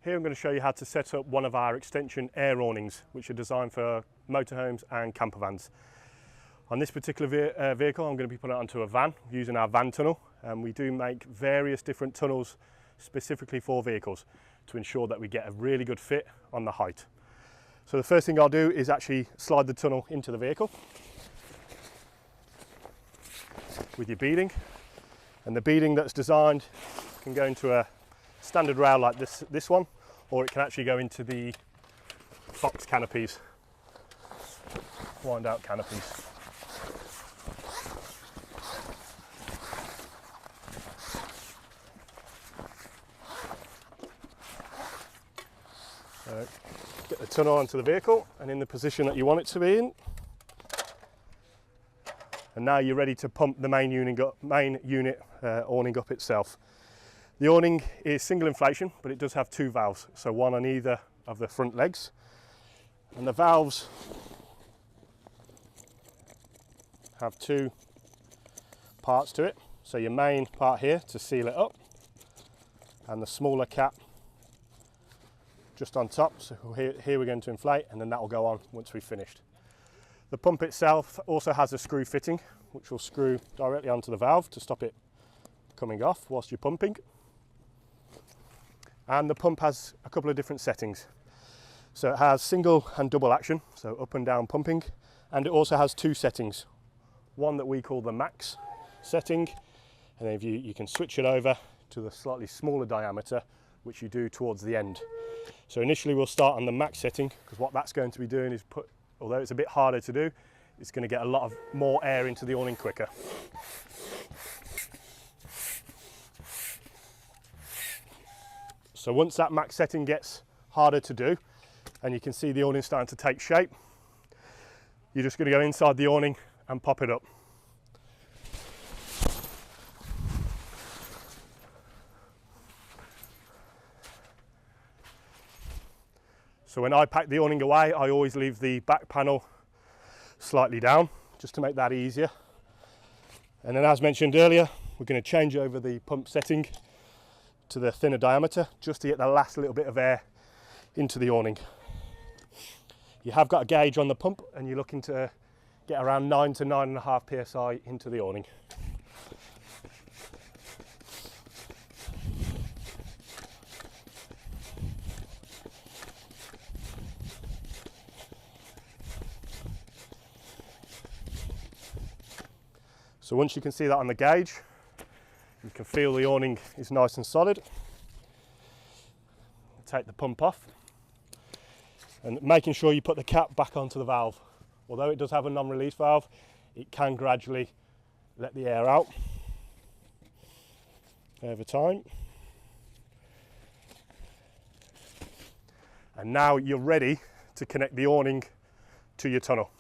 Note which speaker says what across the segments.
Speaker 1: Here I'm going to show you how to set up one of our extension air awnings, which are designed for motorhomes and camper vans. On this particular vehicle, I'm going to be putting it onto a van using our van tunnel, and we do make various different tunnels specifically for vehicles to ensure that we get a really good fit on the height. So the first thing I'll do is actually slide the tunnel into the vehicle with your beading, and the beading that's designed can go into a standard rail like this one, or it can actually go into the box canopies, wind out canopies. So get the tunnel onto the vehicle and in the position that you want it to be in. And now you're ready to pump the main unit awning up itself. The awning is single inflation, but it does have two valves, so one on either of the front legs. And the valves have two parts to it. So your main part here to seal it up, and the smaller cap just on top. So here we're going to inflate, and then that will go on once we've finished. The pump itself also has a screw fitting, which will screw directly onto the valve to stop it coming off whilst you're pumping. And the pump has a couple of different settings. So it has single and double action, so up and down pumping, and it also has two settings. One that we call the max setting, and then you can switch it over to the slightly smaller diameter, which you do towards the end. So initially we'll start on the max setting, because what that's going to be doing is although it's a bit harder to do, it's going to get a lot of more air into the awning quicker. So once that max setting gets harder to do, and you can see the awning starting to take shape, you're just going to go inside the awning and pop it up. So when I pack the awning away, I always leave the back panel slightly down, just to make that easier. And then, as mentioned earlier, we're going to change over the pump setting to the thinner diameter, just to get the last little bit of air into the awning. You have got a gauge on the pump, and you're looking to get around 9 to 9.5 psi into the awning. So once you can see that on the gauge, you can feel the awning is nice and solid. Take the pump off, and making sure you put the cap back onto the valve. Although it does have a non-release valve, it can gradually let the air out over time. And now you're ready to connect the awning to your tunnel.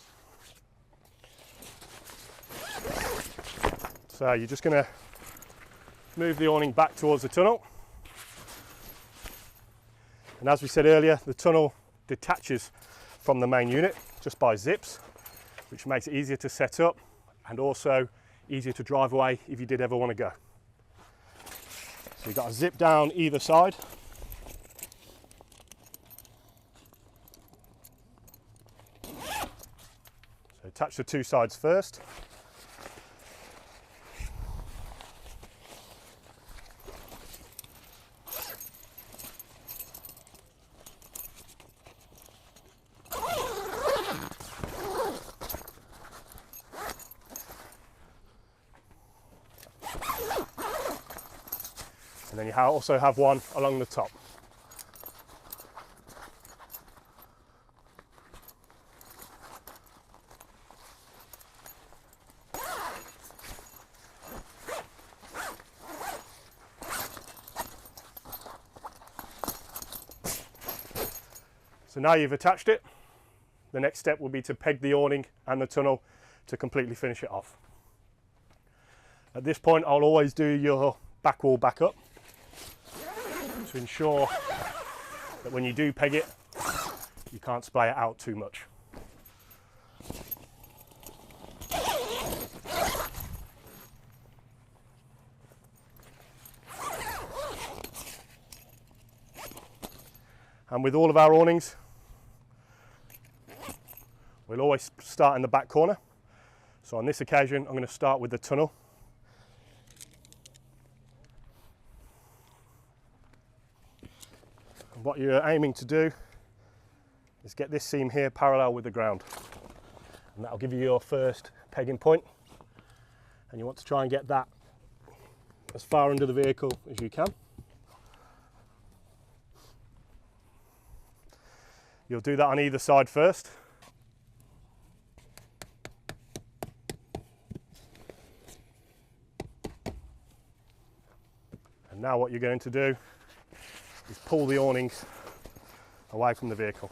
Speaker 1: So you're just going to move the awning back towards the tunnel. And as we said earlier, the tunnel detaches from the main unit just by zips, which makes it easier to set up and also easier to drive away if you did ever want to go. So you've got a zip down either side. So attach the two sides first. And then you also have one along the top. So now you've attached it, the next step will be to peg the awning and the tunnel to completely finish it off. At this point, I'll always do your back wall back up to ensure that when you do peg it, you can't splay it out too much. And with all of our awnings, we'll always start in the back corner. So on this occasion, I'm going to start with the tunnel. And what you're aiming to do is get this seam here parallel with the ground. And that'll give you your first pegging point. And you want to try and get that as far under the vehicle as you can. You'll do that on either side first. And now what you're going to do is pull the awnings away from the vehicle.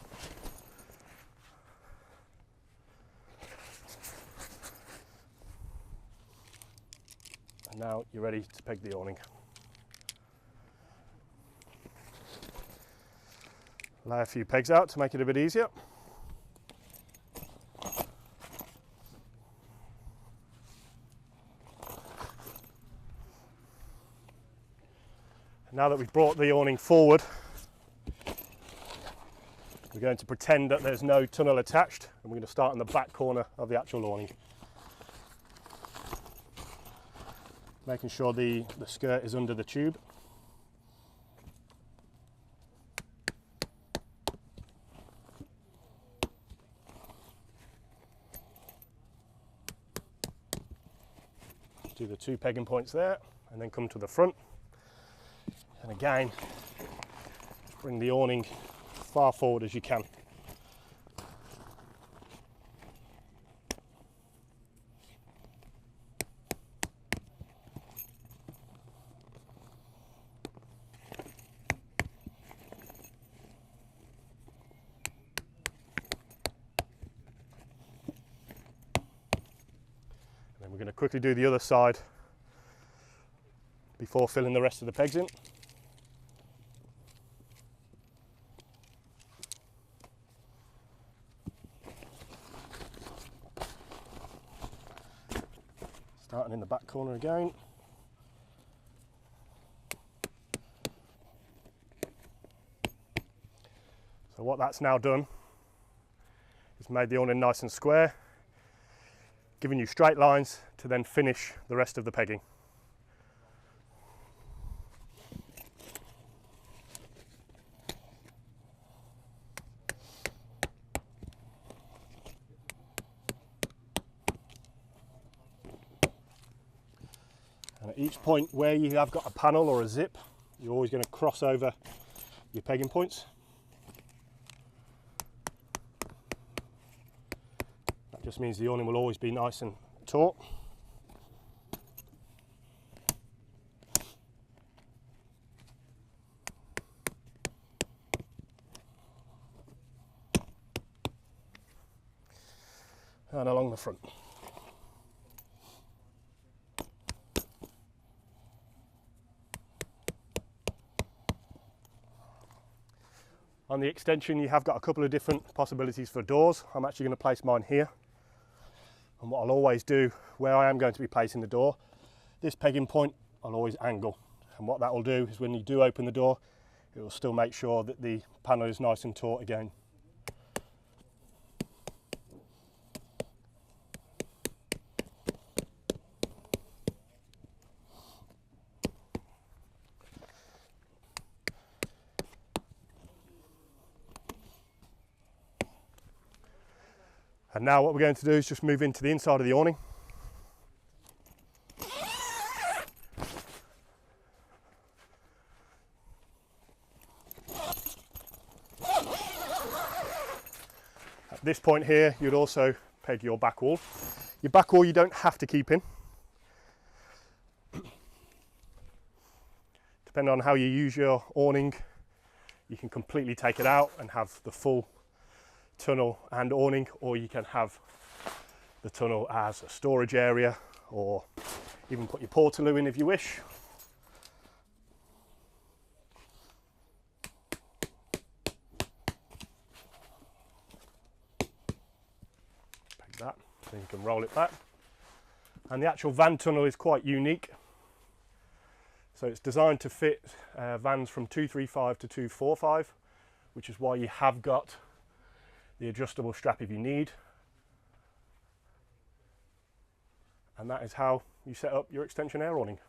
Speaker 1: And now you're ready to peg the awning. Lay a few pegs out to make it a bit easier. Now that we've brought the awning forward, we're going to pretend that there's no tunnel attached, and we're going to start in the back corner of the actual awning. Making sure the skirt is under the tube. Do the 2 pegging points there, and then come to the front. And again, bring the awning far forward as you can. And then we're going to quickly do the other side before filling the rest of the pegs in. Starting in the back corner again. So what that's now done is made the awning nice and square, giving you straight lines to then finish the rest of the pegging. And at each point where you have got a panel or a zip, you're always going to cross over your pegging points. That just means the awning will always be nice and taut. And along the front. On the extension, you have got a couple of different possibilities for doors. I'm actually going to place mine here. And what I'll always do, where I am going to be placing the door, this pegging point I'll always angle. And what that will do is when you do open the door, it will still make sure that the panel is nice and taut again. And now what we're going to do is just move into the inside of the awning. At this point here, you'd also peg your back wall. Your back wall you don't have to keep in. Depending on how you use your awning, you can completely take it out and have the full tunnel and awning, or you can have the tunnel as a storage area, or even put your portaloo in if you wish. Take that, then you can roll it back. And the actual van tunnel is quite unique. So it's designed to fit vans from 235 to 245, which is why you have got the adjustable strap if you need. And that is how you set up your extension air awning.